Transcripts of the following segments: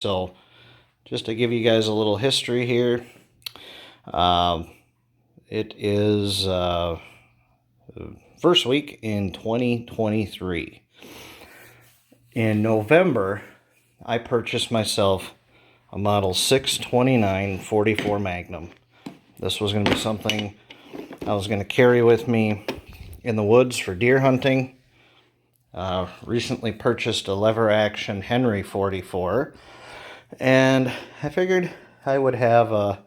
So just to give you guys a little history here, it is first week in 2023. In November, I purchased myself a model 629 44 Magnum. This was going to be something I was going to carry with me in the woods for deer hunting. Recently purchased a lever action Henry 44, and I figured I would have a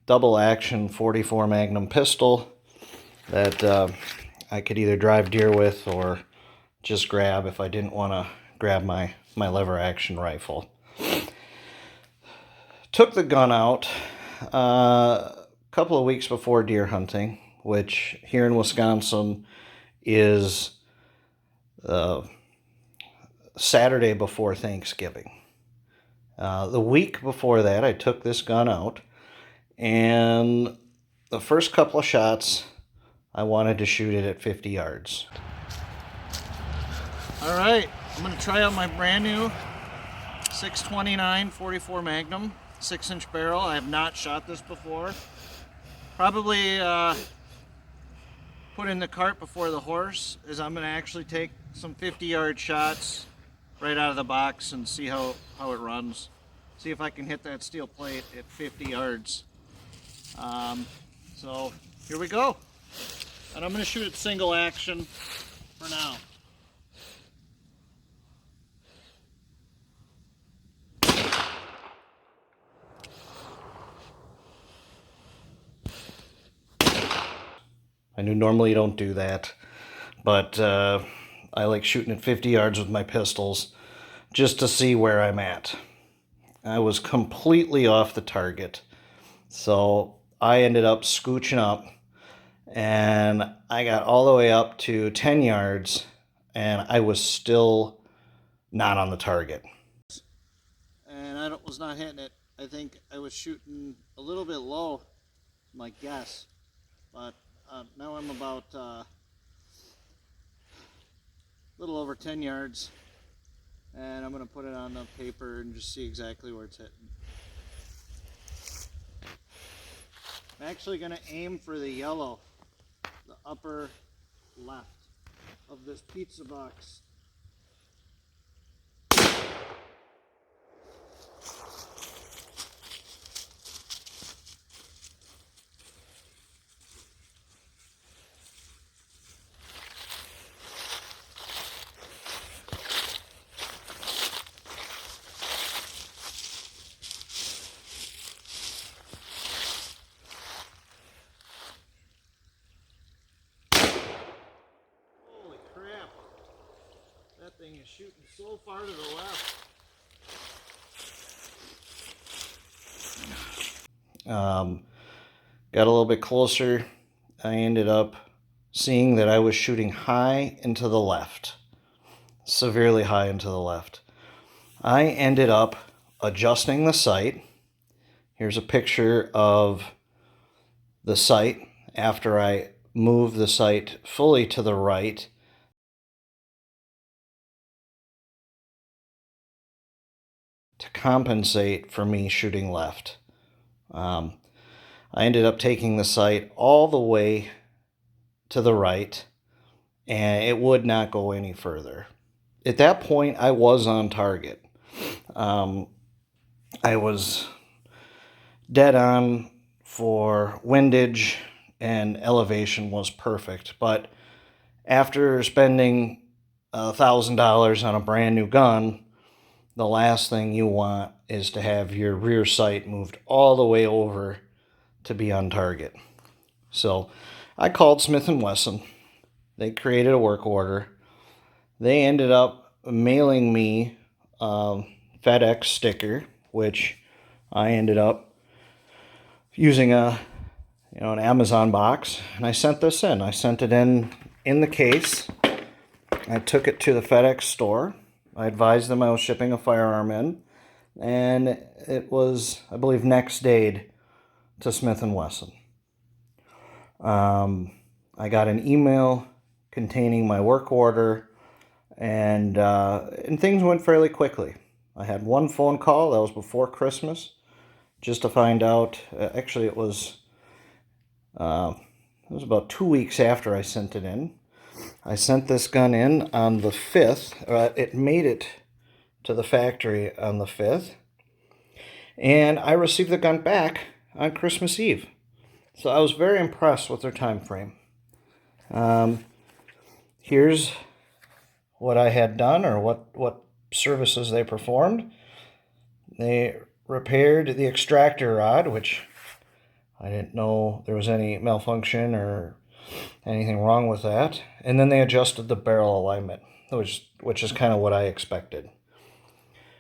double action 44 Magnum pistol that I could either drive deer with or just grab if I didn't want to grab my lever action rifle. Took the gun out a couple of weeks before deer hunting, which here in Wisconsin is Saturday before Thanksgiving. The week before that, I took this gun out, and the first couple of shots, I wanted to shoot it at 50 yards. All right, I'm going to try out my brand new 629 44 Magnum 6-inch barrel. I have not shot this before. Probably put in the cart before the horse, is I'm going to actually take some 50-yard shots right out of the box and see how it runs. See if I can hit that steel plate at 50 yards. So here we go. And I'm going to shoot it single action for now. I knew normally you don't do that, but I like shooting at 50 yards with my pistols just to see where I'm at. I was completely off the target, so I ended up scooching up, and I got all the way up to 10 yards, and I was still not on the target. And I was not hitting it. I think I was shooting a little bit low, my guess, but now I'm about a little over 10 yards, and I'm going to put it on the paper and just see exactly where it's hitting. I'm actually going to aim for the yellow, the upper left of this pizza box. That thing is shooting so far to the left. Got a little bit closer. I ended up seeing that I was shooting high into the left, severely high into the left. I ended up adjusting the sight. Here's a picture of the sight after I moved the sight fully to the right. To compensate for me shooting left. I ended up taking the sight all the way to the right, and it would not go any further. At that point, I was on target. I was dead on for windage, and elevation was perfect. But after spending $1,000 on a brand new gun, the last thing you want is to have your rear sight moved all the way over to be on target. So I called Smith Wesson. They created a work order. They ended up mailing me a FedEx sticker, which I ended up using an Amazon box, and I sent this in. I sent it in the case. I took it to the FedEx store. I advised them I was shipping a firearm in, and it was, I believe, next day to Smith & Wesson. I got an email containing my work order, and things went fairly quickly. I had one phone call, that was before Christmas, just to find out, actually it was about 2 weeks after I sent it in. I sent this gun in on the 5th. It made it to the factory on the 5th. And I received the gun back on Christmas Eve. So I was very impressed with their time frame. Here's what I had done, or what services they performed. They repaired the extractor rod, which I didn't know there was any malfunction or anything wrong with that. And then they adjusted the barrel alignment, which is kind of what I expected.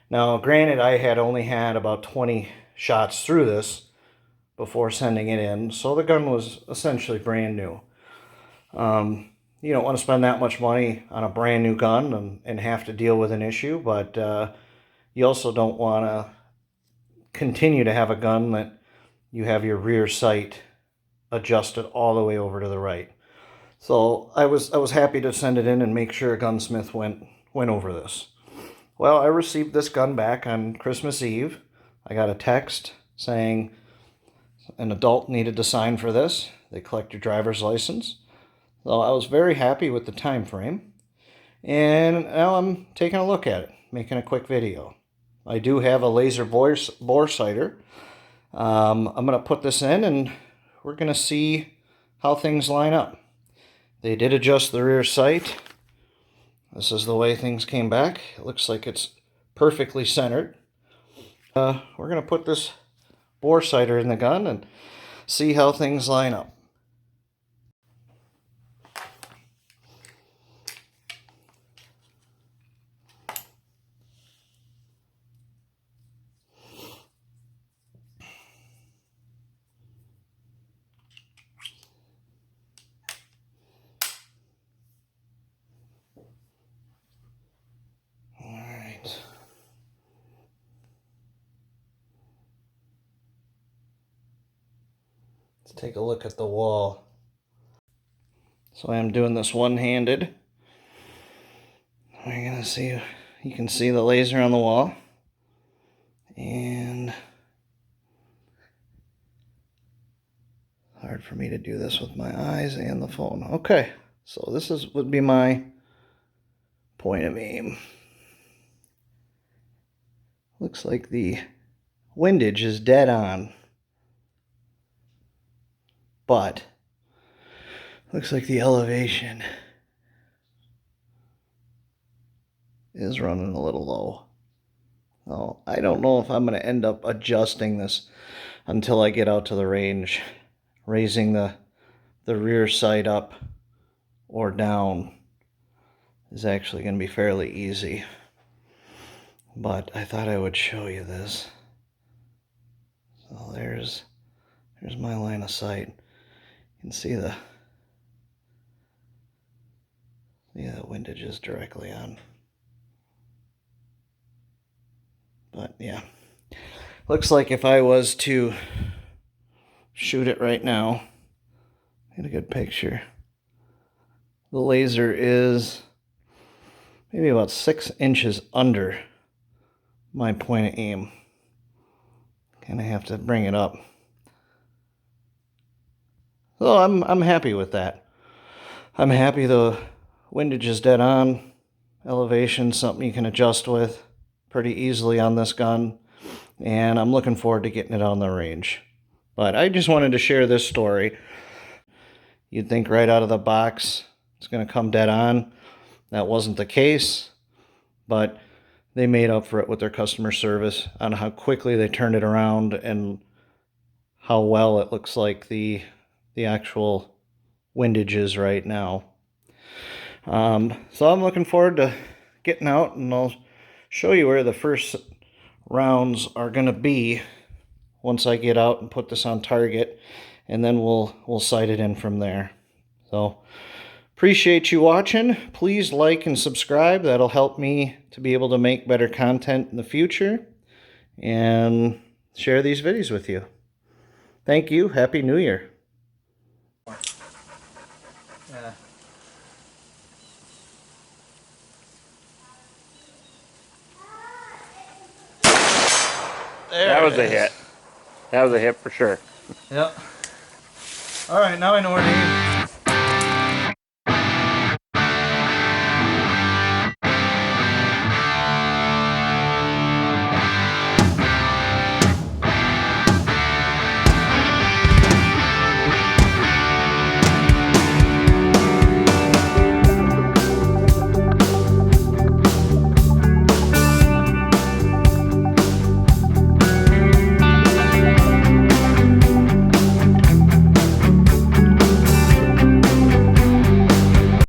Now, granted, I had only had about 20 shots through this before sending it in, so the gun was essentially brand new. You don't want to spend that much money on a brand new gun and have to deal with an issue, but you also don't want to continue to have a gun that you have your rear sight adjusted all the way over to the right. So I was happy to send it in and make sure a gunsmith went over this. Well, I received this gun back on Christmas Eve. I got a text saying an adult needed to sign for this. They collect your driver's license. So I was very happy with the time frame. And now I'm taking a look at it, making a quick video. I do have a laser bore sighter. I'm going to put this in and we're going to see how things line up. They did adjust the rear sight. This is the way things came back. It looks like it's perfectly centered. We're going to put this bore sighter in the gun and see how things line up. All right. Let's take a look at the wall. So I'm doing this one-handed. We're going to see, you can see the laser on the wall. And hard for me to do this with my eyes and the phone. Okay, so this would be my point of aim. Looks like the windage is dead on, but looks like the elevation is running a little low. Oh, I don't know if I'm going to end up adjusting this until I get out to the range. Raising the rear sight up or down is actually going to be fairly easy. But I thought I would show you this. So there's my line of sight. You can see the windage is directly on. But yeah, looks like if I was to shoot it right now, get a good picture. The laser is maybe about 6 inches under my point of aim. Kind of have to bring it up. So I'm happy with that. I'm happy the windage is dead on. Elevation, something you can adjust with pretty easily on this gun. And I'm looking forward to getting it on the range. But I just wanted to share this story. You'd think right out of the box it's going to come dead on. That wasn't the case. But they made up for it with their customer service on how quickly they turned it around and how well it looks like the actual windage is right now. So I'm looking forward to getting out, and I'll show you where the first rounds are going to be once I get out and put this on target, and then we'll sight it in from there. So appreciate you watching. Please like and subscribe. That'll help me to be able to make better content in the future and share these videos with you. Thank you. Happy New Year. Yeah. There That it was a is. hit. That was a hit for sure. Yep. All right, now I know where to aim.